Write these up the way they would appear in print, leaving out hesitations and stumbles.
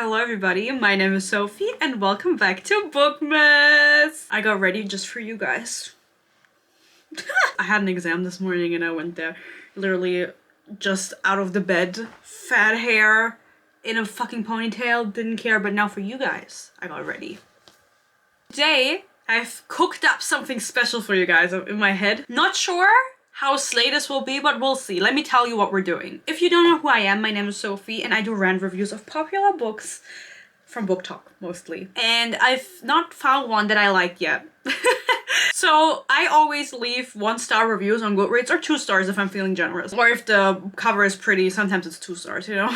Hello everybody, my name is Sophie and welcome back to bookmas. I got ready just for you guys. I had an exam this morning and I went there literally just out of the bed, fat hair, in a fucking ponytail, didn't care, but now for you guys, I got ready. Today, I've cooked up something special for you guys in my head. Not sure how slay this will be, but we'll see. Let me tell you what we're doing. If you don't know who I am, my name is Sophie and I do random reviews of popular books from booktok mostly. And I've not found one that I like yet. So I always leave 1-star reviews on Goodreads, or 2 stars if I'm feeling generous. Or if the cover is pretty, sometimes it's 2 stars, you know?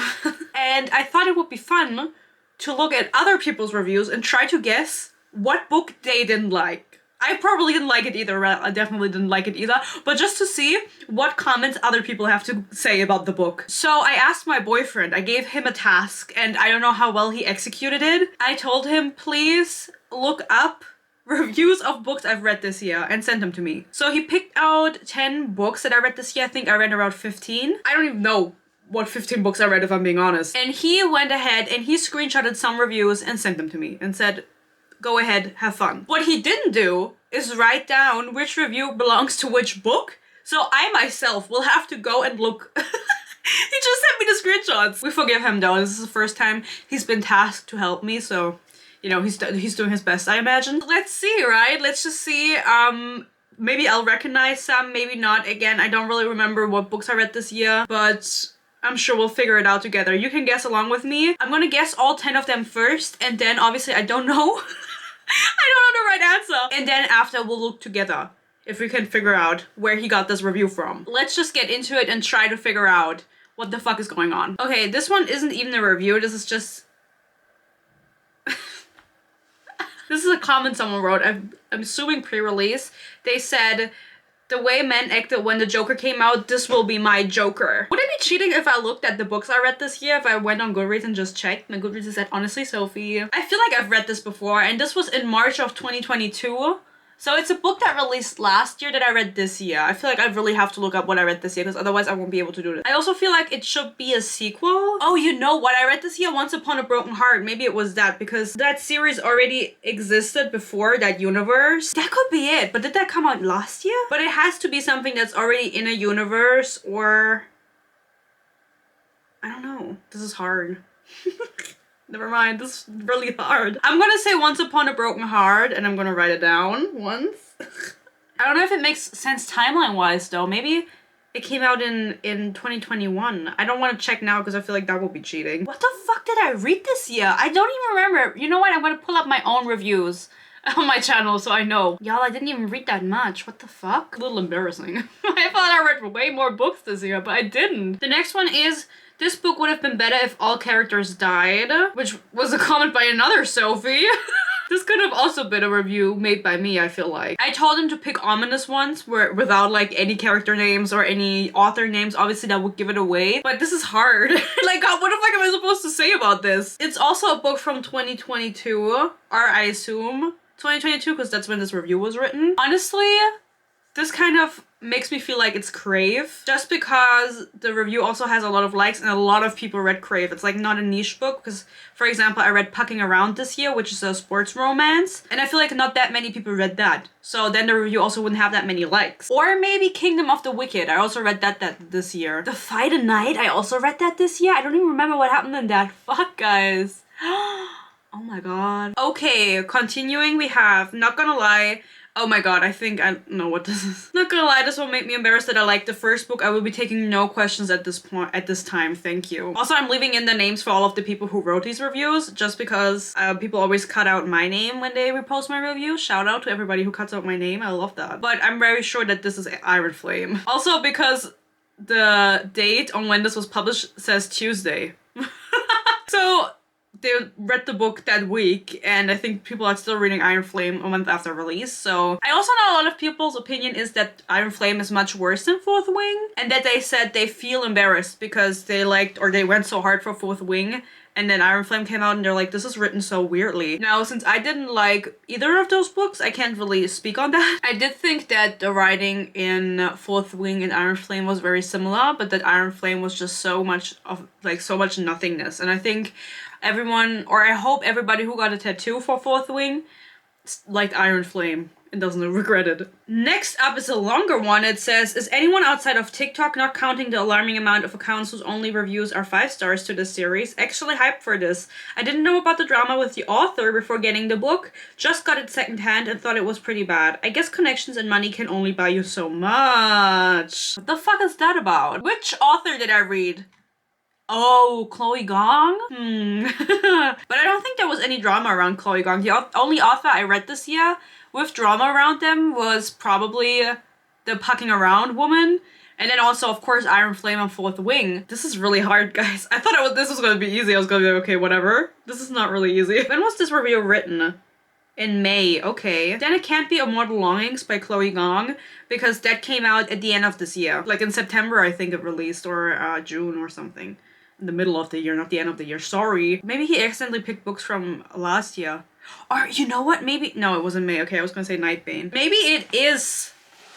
And I thought it would be fun to look at other people's reviews and try to guess what book they didn't like. I probably didn't like it either, I definitely didn't like it either, but just to see what comments other people have to say about the book. So I asked my boyfriend, I gave him a task, and I don't know how well he executed it. I told him, please look up reviews of books I've read this year and send them to me. So he picked out 10 books that I read this year. I think I read around 15. I don't even know what 15 books I read if I'm being honest. And he went ahead and he screenshotted some reviews and sent them to me and said, go ahead, have fun. What he didn't do is write down which review belongs to which book. So I myself will have to go and look. He just sent me the screenshots. We forgive him though. This is the first time he's been tasked to help me. So, you know, he's doing his best, I imagine. Let's see, right? Let's just see. Maybe I'll recognize some, maybe not. Again, I don't really remember what books I read this year, but I'm sure we'll figure it out together. You can guess along with me. I'm gonna guess all 10 of them first, and then obviously I don't know. I don't know the right answer. And then after we'll look together if we can figure out where he got this review from. Let's just get into it and try to figure out what the fuck is going on. Okay, this one isn't even a review. This is just... This is a comment someone wrote. I'm assuming pre-release. They said, the way men acted when the Joker came out, this will be my Joker. Would it be cheating if I looked at the books I read this year, if I went on Goodreads and just checked? My Goodreads is at Honestly Sophie. I feel like I've read this before, and this was in March of 2022. So it's a book that released last year that I read this year. I feel like I really have to look up what I read this year because otherwise I won't be able to do this. I also feel like it should be a sequel. Oh, you know what I read this year? Once Upon a Broken Heart. Maybe it was that because that series already existed before that universe. That could be it. But did that come out last year? But it has to be something that's already in a universe, or... I don't know. This is hard. Never mind, this is really hard. I'm gonna say Once Upon a Broken Heart and I'm gonna write it down once. I don't know if it makes sense timeline-wise though. Maybe it came out in 2021. I don't want to check now because I feel like that will be cheating. What the fuck did I read this year? I don't even remember. You know what? I'm gonna pull up my own reviews on my channel so I know. Y'all, I didn't even read that much. What the fuck? A little embarrassing. I thought I read way more books this year, but I didn't. The next one is... This book would have been better if all characters died, which was a comment by another Sophie. This could have also been a review made by me, I feel like. I told him to pick ominous ones without like any character names or any author names. Obviously that would give it away, but this is hard. Like, God, what the fuck am I supposed to say about this? It's also a book from 2022, or I assume 2022 because that's when this review was written. Honestly, this kind of makes me feel like it's Crave, just because the review also has a lot of likes and a lot of people read Crave. It's like not a niche book because, for example, I read Pucking Around this year, which is a sports romance, and I feel like not that many people read that. So then the review also wouldn't have that many likes. Or maybe Kingdom of the Wicked. I also read that this year. The Fight a Night, I also read that this year. I don't even remember what happened in that. Fuck, guys. Oh my god. Okay, continuing, we have Not Gonna Lie. Oh my god, I think I know what this is. Not gonna lie, this will make me embarrassed that I like the first book. I will be taking no questions at this time, thank you. Also, I'm leaving in the names for all of the people who wrote these reviews, just because people always cut out my name when they repost my review. Shout out to everybody who cuts out my name, I love that. But I'm very sure that this is Iron Flame. Also, because the date on when this was published says Tuesday. So... they read the book that week, and I think people are still reading Iron Flame a month after release. So I also know a lot of people's opinion is that Iron Flame is much worse than Fourth Wing, and that they said they feel embarrassed because they liked, or they went so hard for Fourth Wing And then Iron Flame came out and they're like, this is written so weirdly. Now, since I didn't like either of those books, I can't really speak on that. I did think that the writing in Fourth Wing and Iron Flame was very similar, but that Iron Flame was just so much of, like, so much nothingness. And I think everyone, or I hope everybody who got a tattoo for Fourth Wing liked Iron Flame and doesn't regret it. Next up is a longer one. It says, is anyone outside of TikTok, not counting the alarming amount of accounts whose only reviews are 5 stars to this series, actually hyped for this? I didn't know about the drama with the author before getting the book, just got it secondhand and thought it was pretty bad. I guess connections and money can only buy you so much. What the fuck is that about? Which author did I read? Oh, Chloe Gong? But I don't think there was any drama around Chloe Gong. The only author I read this year with drama around them was probably the Pucking Around woman. And then also, of course, Iron Flame and Fourth Wing. This is really hard, guys. I thought this was gonna be easy. I was gonna be like, okay, whatever. This is not really easy. When was this review written? In May, okay. Then it can't be Immortal Longings by Chloe Gong, because that came out at the end of this year. Like in September, I think it released, or June or something. In the middle of the year, not the end of the year. Sorry. Maybe he accidentally picked books from last year. Or, you know what? Maybe... No, it wasn't May. Okay, I was gonna say Nightbane. Maybe it is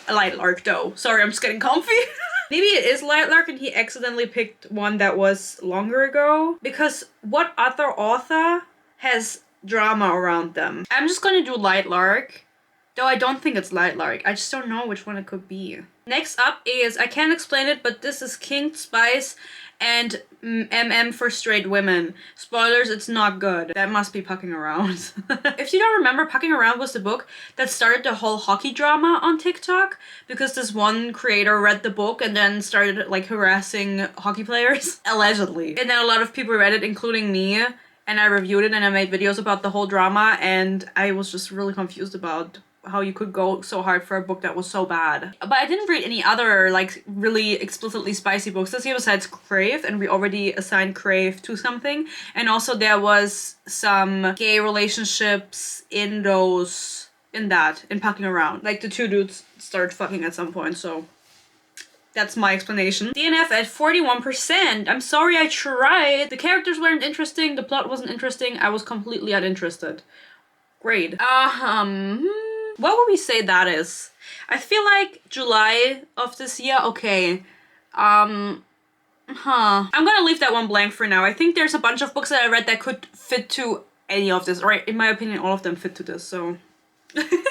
a Lightlark, though. Sorry, I'm just getting comfy. Maybe it is Lightlark and he accidentally picked one that was longer ago. Because what other author has drama around them? I'm just gonna do Lightlark. Though I don't think it's Lightlark. I just don't know which one it could be. Next up is... I can't explain it, but this is King Spice and MM for Straight Women. Spoilers, it's not good. That must be Pucking Around. If you don't remember, Pucking Around was the book that started the whole hockey drama on TikTok, because this one creator read the book and then started like harassing hockey players. Allegedly. And then a lot of people read it, including me, and I reviewed it and I made videos about the whole drama, and I was just really confused about how you could go so hard for a book that was so bad. But I didn't read any other like really explicitly spicy books this year besides Crave, and we already assigned Crave to something. And also there was some gay relationships in Pucking Around. Like the two dudes started fucking at some point, so that's my explanation. DNF at 41%. I'm sorry, I tried. The characters weren't interesting, the plot wasn't interesting, I was completely uninterested. Grade. What would we say that is? I feel like July of this year, okay. I'm gonna leave that one blank for now. I think there's a bunch of books that I read that could fit to any of this, or in my opinion, all of them fit to this, so.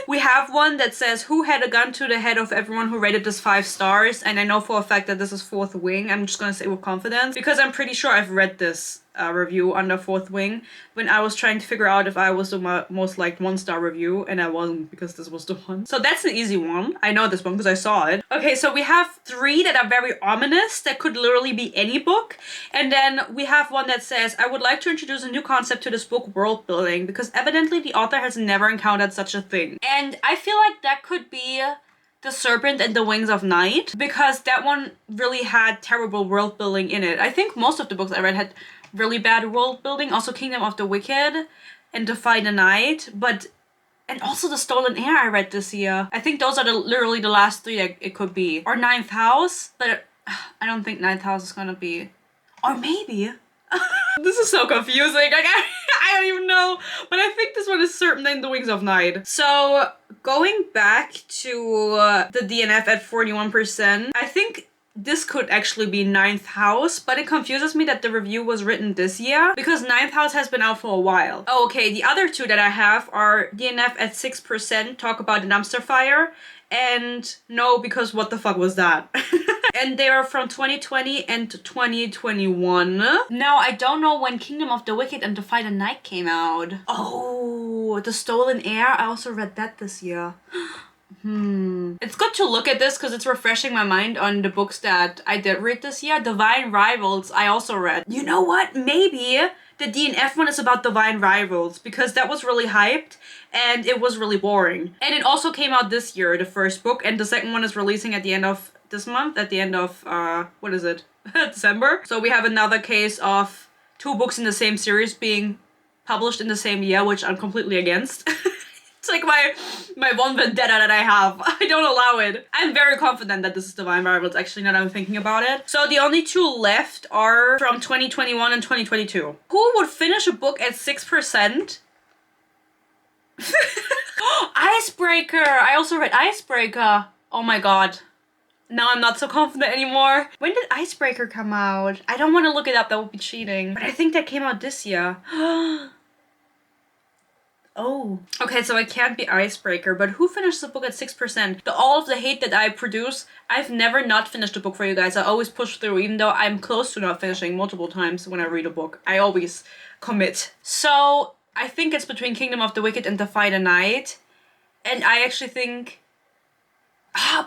We have one that says, who had a gun to the head of everyone who rated this 5 stars? And I know for a fact that this is Fourth Wing. I'm just gonna say with confidence, because I'm pretty sure I've read this review under Fourth Wing when I was trying to figure out if I was the most liked 1-star review, and I wasn't, because this was the one. So that's an easy one. I know this one because I saw it. Okay, so we have 3 that are very ominous, that could literally be any book. And then we have one that says, I would like to introduce a new concept to this book, world building, because evidently the author has never encountered such a thing. And I feel like that could be The Serpent and the Wings of Night, because that one really had terrible world building in it. I think most of the books I read had really bad world building. Also Kingdom of the Wicked and Defy the Night, and also The Stolen Heir I read this year. I think those are literally the last 3 that it could be. Or Ninth House, but I don't think Ninth House is gonna be. Or maybe. This is so confusing. Like, I don't even know. But I think this one is Serpent and the Wings of Night. So going back to the DNF at 41%, I think this could actually be Ninth House, but it confuses me that the review was written this year, because Ninth House has been out for a while. Oh, okay, the other 2 that I have are DNF at 6%, talk about the dumpster fire, and no, because what the fuck was that? And they are from 2020 and 2021. Now, I don't know when Kingdom of the Wicked and Defy the Night came out. Oh, The Stolen Heir, I also read that this year. It's good to look at this because it's refreshing my mind on the books that I did read this year. Divine Rivals I also read. You know what? Maybe the DNF one is about Divine Rivals, because that was really hyped and it was really boring. And it also came out this year, the first book, and the second one is releasing at the end of this month, at the end of, what is it? December. So we have another case of 2 books in the same series being published in the same year, which I'm completely against. It's like my one vendetta that I have. I don't allow it. I'm very confident that this is Divine Rivals, actually, now that I'm thinking about it. So the only two left are from 2021 and 2022. Who would finish a book at 6%? Icebreaker! I also read Icebreaker. Oh my god. Now I'm not so confident anymore. When did Icebreaker come out? I don't want to look it up, that would be cheating. But I think that came out this year. Oh. Okay, so it can't be Icebreaker, but who finished the book at 6%? All of the hate that I produce, I've never not finished a book for you guys. I always push through, even though I'm close to not finishing multiple times when I read a book. I always commit. So, I think it's between Kingdom of the Wicked and Defy the Night. And I actually think...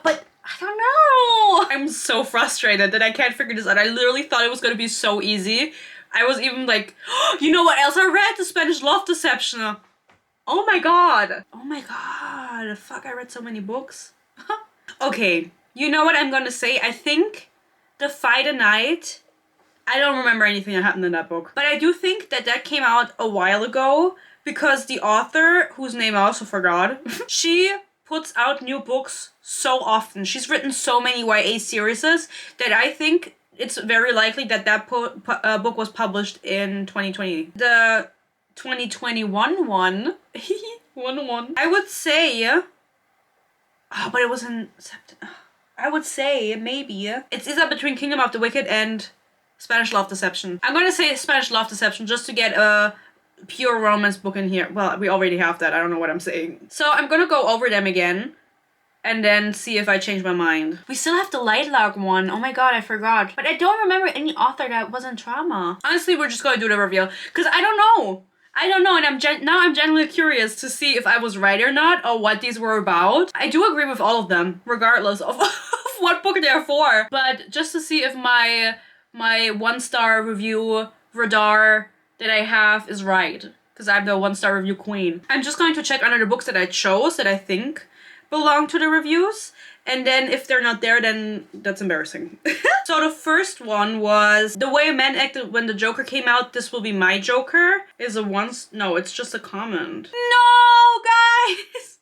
but... I don't know. I'm so frustrated that I can't figure this out. I literally thought it was gonna be so easy. I was even like, oh, you know what else I read? The Spanish Love Deception. Oh my god. Oh my god. Fuck, I read so many books. Okay, you know what I'm gonna say? I think Defy the Night. I don't remember anything that happened in that book. But I do think that that came out a while ago because the author, whose name I also forgot, she puts out new books so often. She's written so many YA series that I think it's very likely that that book was published in 2020. The 2021 one, I would say, oh, but it was in September. I would say maybe it's either between Kingdom of the Wicked and Spanish Love Deception. I'm gonna say Spanish Love Deception just to get a pure romance book in here. Well, we already have that. I don't know what I'm saying. So I'm gonna go over them again and then see if I change my mind. We still have the Lightlark one. Oh my god, I forgot. But I don't remember any author that wasn't trauma. Honestly, we're just gonna do the reveal because I don't know. And now I'm genuinely curious to see if I was right or not, or what these were about. I do agree with all of them, regardless of what book they're for. But just to see if my 1-star review radar that I have is right, because I'm the 1-star review queen. I'm just going to check under the books that I chose that I think belong to the reviews, and then if they're not there, then that's embarrassing. So the first one was The Way Men Acted When the Joker Came Out, This Will Be My Joker, is a no, it's just a comment. No, guys!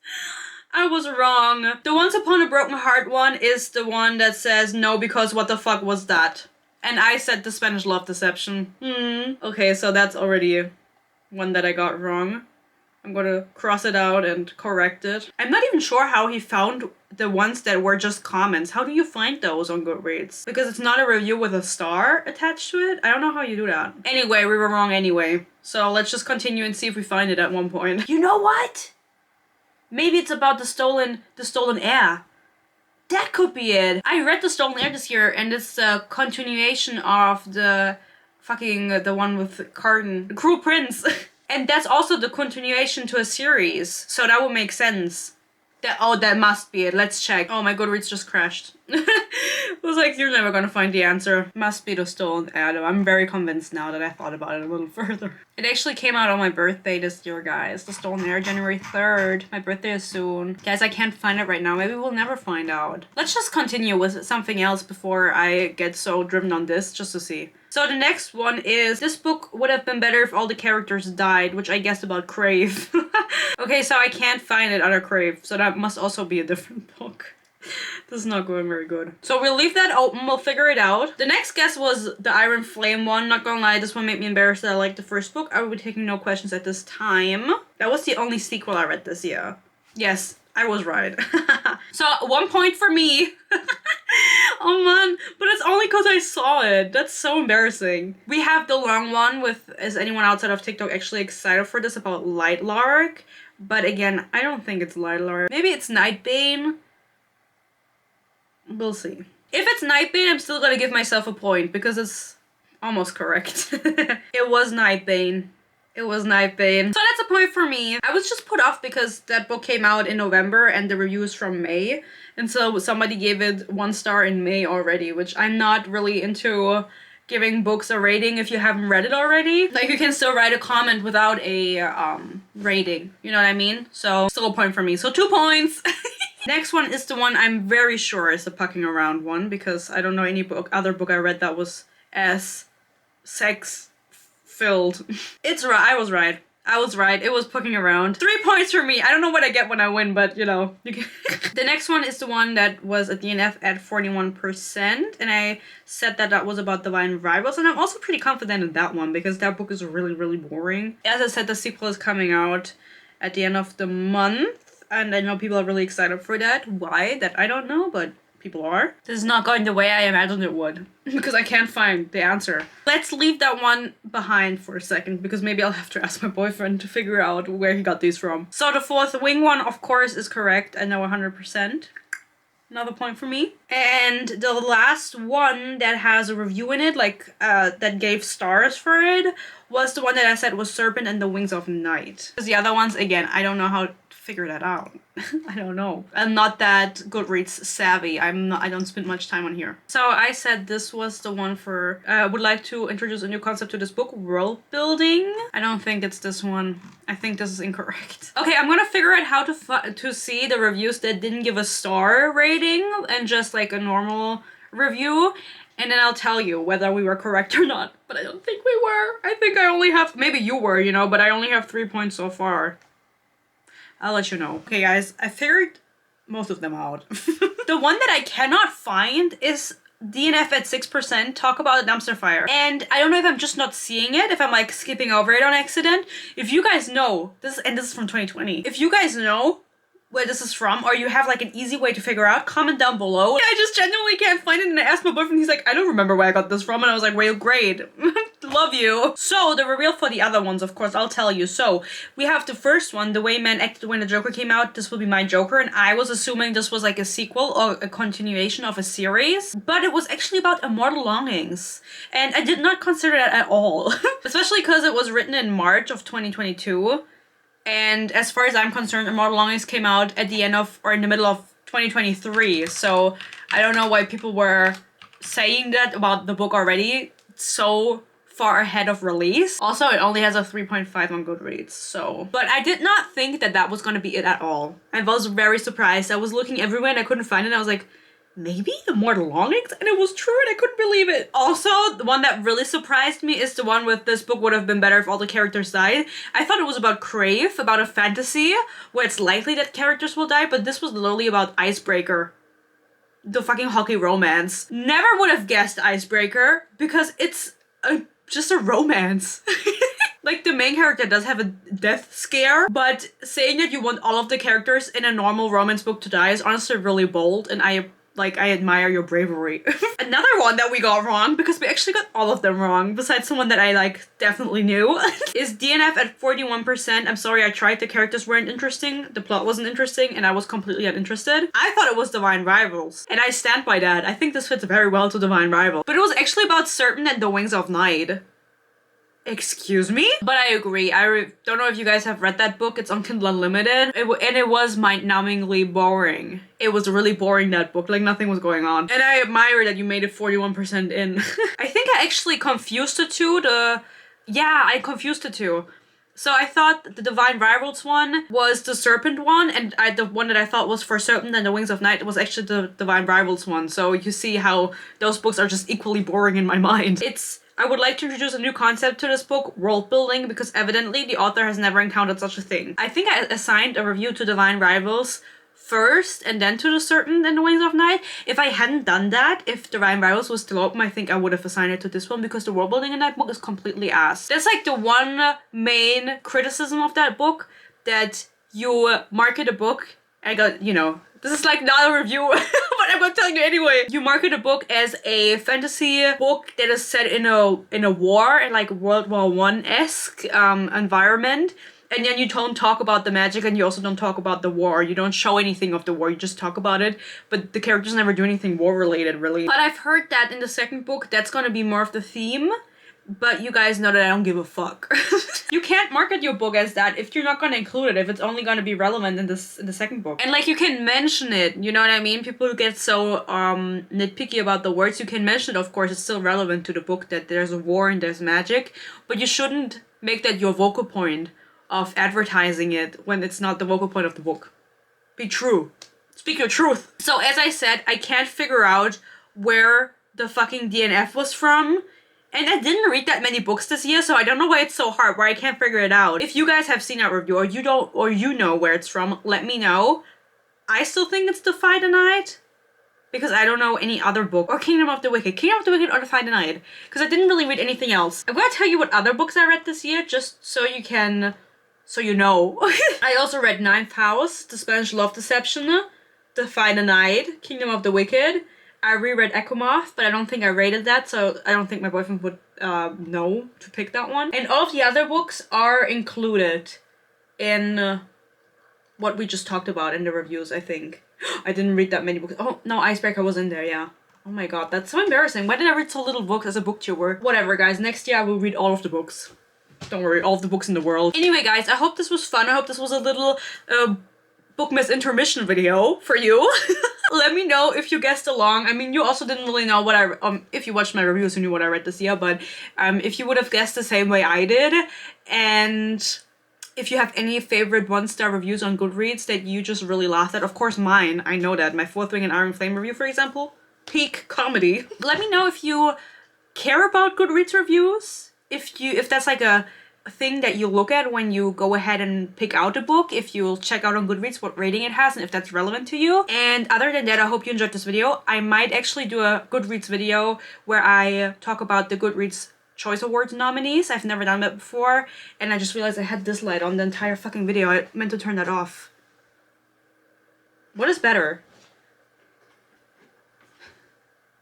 I was wrong. The Once Upon a Broken Heart one is the one that says no because what the fuck was that? And I said The Spanish Love Deception. Okay, so that's already one that I got wrong. I'm gonna cross it out and correct it. I'm not even sure how he found the ones that were just comments. How do you find those on Goodreads? Because it's not a review with a star attached to it. I don't know how you do that. Anyway, we were wrong anyway. So let's just continue and see if we find it at one point. You know what? Maybe it's about the stolen heir. That could be it. I read The Stolen Heir this year, and it's a continuation of the one with Carden, The Cruel Prince. And that's also the continuation to a series, so that would make sense. That must be it. Let's check. Oh, my Goodreads just crashed. I was like, you're never gonna find the answer. Must be The Stolen Heir. I'm very convinced now that I thought about it a little further. It actually came out on my birthday this year, guys. The Stolen Heir, January 3rd. My birthday is soon. Guys, I can't find it right now. Maybe we'll never find out. Let's just continue with something else before I get so driven on this, just to see. So the next one is, this book would have been better if all the characters died, which I guessed about Crave. Okay, so I can't find it under Crave, so that must also be a different book. This is not going very good. So we'll leave that open, we'll figure it out. The next guess was the Iron Flame one. Not gonna lie, this one made me embarrassed that I liked the first book. I will be taking no questions at this time. That was the only sequel I read this year. Yes, I was right. So 1 point for me. Oh man, but it's only because I saw it. That's so embarrassing. We have the long one with, is anyone outside of TikTok actually excited for this, about Lightlark? But again, I don't think it's Lightlark. Maybe it's Nightbane. We'll see. If it's Nightbane, I'm still gonna give myself a point because it's almost correct. It was Nightbane. It was Nightbane. So that's a point for me. I was just put off because that book came out in November and the review is from May. And so somebody gave it 1 star in May already, which I'm not really into giving books a rating if you haven't read it already. Like, you can still write a comment without a rating. You know what I mean? So still a point for me. So 2 points. Next one is the one I'm very sure is the Pucking Around one, because I don't know any other book I read that was as sex filled. It's right. I was right. I was right. It was poking around. 3 points for me. I don't know what I get when I win, but you know. You can the next one is the one that was a DNF at 41%. And I said that that was about Divine Rivals. And I'm also pretty confident in that one because that book is really, really boring. As I said, the sequel is coming out at the end of the month. And I know people are really excited for that. Why? That I don't know, but people are. This is not going the way I imagined it would because I can't find the answer. Let's leave that one behind for a second because maybe I'll have to ask my boyfriend to figure out where he got these from. So the fourth wing one, of course, is correct. I know 100%. Another point for me. And the last one that has a review in it, like that gave stars for it, was the one that I said was Serpent and the Wings of Night. Because the other ones, again, I don't know how to figure that out. I don't know. I'm not that Goodreads savvy. I don't spend much time on here. So I said this was the one for, would like to introduce a new concept to this book, world building. I don't think it's this one. I think this is incorrect. Okay, I'm gonna figure out how to see the reviews that didn't give a star rating and just like a normal review. And then I'll tell you whether we were correct or not. But I don't think we were. I think I only have, maybe you were, you know, but I only have 3 points so far. I'll let you know. Okay, guys, I figured most of them out. The one that I cannot find is DNF at 6%, Talk About a Dumpster Fire. And I don't know if I'm just not seeing it, if I'm like skipping over it on accident. If you guys know, this is from 2020. If you guys know where this is from, or you have like an easy way to figure out, comment down below. I just genuinely can't find it, and I asked my boyfriend, he's like, I don't remember where I got this from, and I was like, well, great. Love you. So the reveal for the other ones, of course, I'll tell you. So we have the first one, The Way Men Acted When the Joker Came Out. This will be my Joker, and I was assuming this was like a sequel or a continuation of a series, but it was actually about immortal longings, and I did not consider that at all. Especially because it was written in March of 2022. And as far as I'm concerned, Immortal Longings came out at the end of, or in the middle of 2023. So I don't know why people were saying that about the book already so far ahead of release. Also, it only has a 3.5 on Goodreads, so. But I did not think that that was gonna be it at all. I was very surprised. I was looking everywhere and I couldn't find it. I was like, maybe Immortal Longings? And it was true and I couldn't believe it. Also, the one that really surprised me is the one with this book would have been better if all the characters died. I thought it was about Crave, about a fantasy where it's likely that characters will die, but this was literally about Icebreaker. The fucking hockey romance. Never would have guessed Icebreaker because it's just a romance. Like, the main character does have a death scare, but saying that you want all of the characters in a normal romance book to die is honestly really bold, and I admire your bravery. Another one that we got wrong, because we actually got all of them wrong, besides someone that I, like, definitely knew, is DNF at 41%. I'm sorry, I tried. The characters weren't interesting, the plot wasn't interesting, and I was completely uninterested. I thought it was Divine Rivals, and I stand by that. I think this fits very well to Divine Rivals. But it was actually about Serpent and the Wings of Night. Excuse me? But I agree. I don't know if you guys have read that book. It's on Kindle Unlimited. And it was mind-numbingly boring. It was really boring, that book. Like, nothing was going on. And I admire that you made it 41% in. I think I actually confused the two. Yeah, I confused the two. So I thought the Divine Rivals one was the Serpent one, and the one that I thought was for Serpent and the Wings of Night was actually the Divine Rivals one. So you see how those books are just equally boring in my mind. I would like to introduce a new concept to this book, world building, because evidently the author has never encountered such a thing. I think I assigned a review to Divine Rivals first and then to the Serpent and the Wings of Night. If I hadn't done that, if Divine Rivals was still open, I think I would have assigned it to this one because the world building in that book is completely ass. That's like the one main criticism of that book, that you market a book, I got, you know, this is like not a review, but I'm gonna tell you anyway. You market a book as a fantasy book that is set in a war, in like World War I-esque environment. And then you don't talk about the magic, and you also don't talk about the war. You don't show anything of the war, you just talk about it. But the characters never do anything war-related, really. But I've heard that in the second book, that's gonna be more of the theme. But you guys know that I don't give a fuck. You can't market your book as that if you're not gonna include it, if it's only gonna be relevant in the second book. And like, you can mention it, you know what I mean? People who get so nitpicky about the words, you can mention it, of course, it's still relevant to the book that there's a war and there's magic, but you shouldn't make that your vocal point of advertising it when it's not the vocal point of the book. Be true. Speak your truth. So as I said, I can't figure out where the fucking DNF was from. And I didn't read that many books this year, so I don't know why it's so hard, why I can't figure it out. If you guys have seen that review, or you know where it's from, let me know. I still think it's Defy the Night, because I don't know any other book. Or Kingdom of the Wicked. Kingdom of the Wicked or Defy the Night. Because I didn't really read anything else. I'm gonna tell you what other books I read this year, just so you know. I also read Ninth House, The Spanish Love Deception, Defy the Night, Kingdom of the Wicked. I reread Echomoth, but I don't think I rated that, so I don't think my boyfriend would know to pick that one. And all of the other books are included in what we just talked about in the reviews, I think. I didn't read that many books. Oh, no, Icebreaker was in there, yeah. Oh my god, that's so embarrassing. Why did I read so little books as a booktuber? Whatever, guys. Next year I will read all of the books. Don't worry, all of the books in the world. Anyway, guys, I hope this was fun. I hope this was a little bookmas intermission video for you. Let me know if you guessed along. I mean, you also didn't really know what I if you watched my reviews, you knew what I read this year, but if you would have guessed the same way I did, and if you have any favorite 1-star reviews on Goodreads that you just really laughed at, of course mine, I know that. My Fourth Wing and Iron Flame review, for example, peak comedy. Let me know if you care about Goodreads reviews, if that's like a thing that you look at when you go ahead and pick out a book, if you'll check out on Goodreads what rating it has and if that's relevant to you. And other than that, I hope you enjoyed this video. I might actually do a Goodreads video where I talk about the Goodreads Choice Awards nominees. I've never done that before, and I just realized I had this light on the entire fucking video. I meant to turn that off. What is better?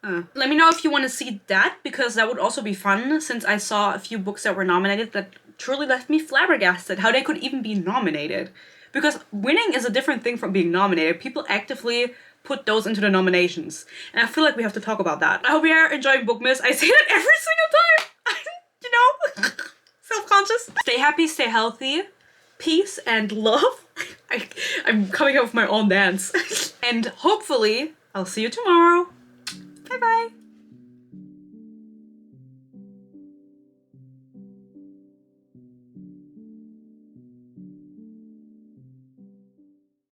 Let me know if you want to see that, because that would also be fun, since I saw a few books that were nominated that truly left me flabbergasted how they could even be nominated. Because winning is a different thing from being nominated. People actively put those into the nominations. And I feel like we have to talk about that. I hope you are enjoying Bookmas. I say that every single time. You know? Self-conscious. Stay happy, stay healthy. Peace and love. I'm coming up with my own dance. And hopefully, I'll see you tomorrow. Bye-bye.